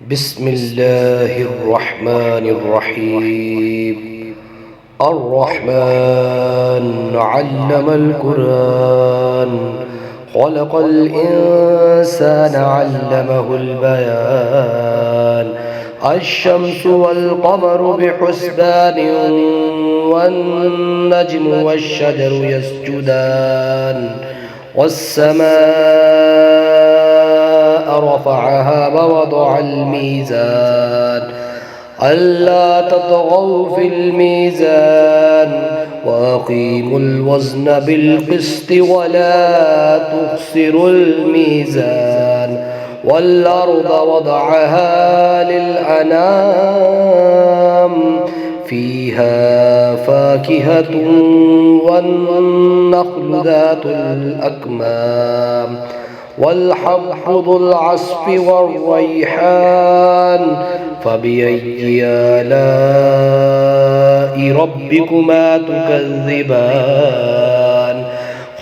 بسم الله الرحمن الرحيم. الرحمن علم القرآن، خلق الإنسان علمه البيان. الشمس والقمر بحسبان، والنجم والشجر يسجدان. والسماء رفعها ووضع الميزان، ألا تطغوا في الميزان، وأقيموا الوزن بالقسط ولا تخسروا الميزان. والأرض وضعها للأنام، فيها فاكهة والنخل ذات الأكمام، والحب ذو العصف والريحان. فبأي آلاء ربكما تكذبان؟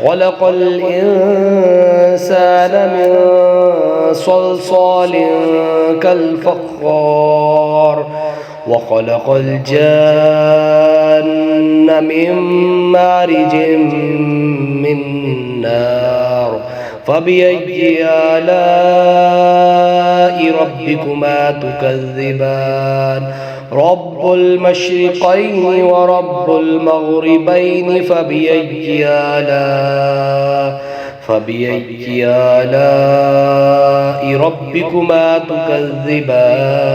خلق الإنسان من صلصال كالفخار، وخلق الجان من مارج من نار. فبأي آلاء ربكما تكذبان؟ رب المشرقين ورب المغربين. فبأي آلاء ربكما تكذبان؟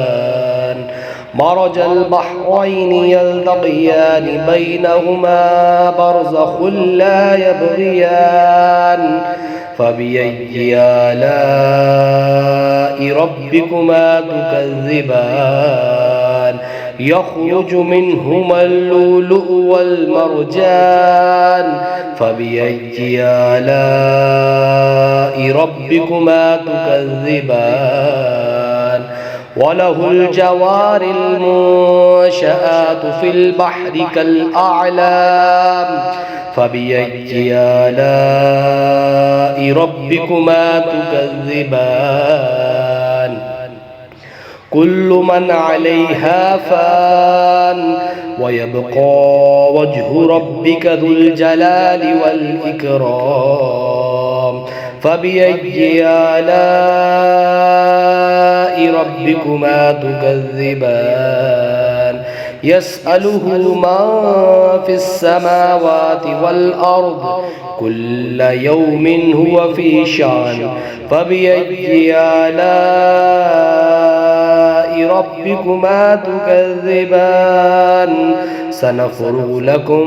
مرج البحرين يلتقيان، بينهما برزخ لا يبغيان. فبأي آلاء ربكما تكذبان؟ يخرج منهما اللؤلؤ والمرجان. فبأي آلاء ربكما تكذبان؟ وله الجوار المنشآت في البحر كالأعلام. فبأي آلاء ربكما تكذبان؟ كل من عليها فان، ويبقى وجه ربك ذو الجلال والإكرام. فبأي آلاء ربكما تكذبان؟ يسأله من في السماوات والأرض، كل يوم هو في شأن. فبأي آلاء ربكما تكذبان؟ سنفرغ لكم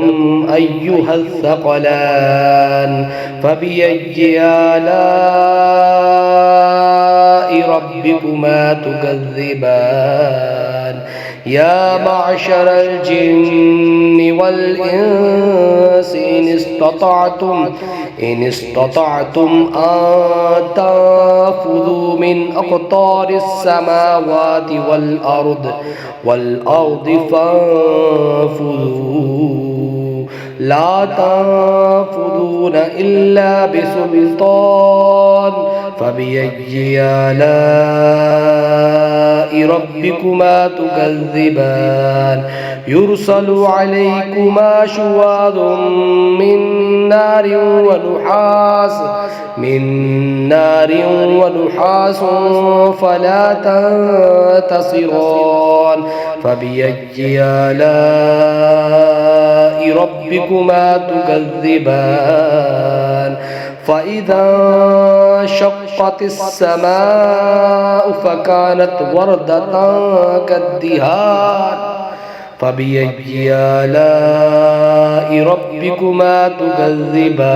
أيها الثقلان. فبأي آلاء ربكما تكذبان؟ يا معشر الجن والإنس إن استطعتم أن تنفذوا من أقطار السماوات والأرض فانفذوا، لا تنفذون إلا بسلطان. فبأي آلاء ربكما تكذبان؟ يرسل عليكما شواظ من نار ونحاس فلا تنتصران. فبأي آلاء ربكما تكذبان؟ فإذا انشقت السماء فكانت وردة كالدهان. فبأي آلاء ربكما تكذبان؟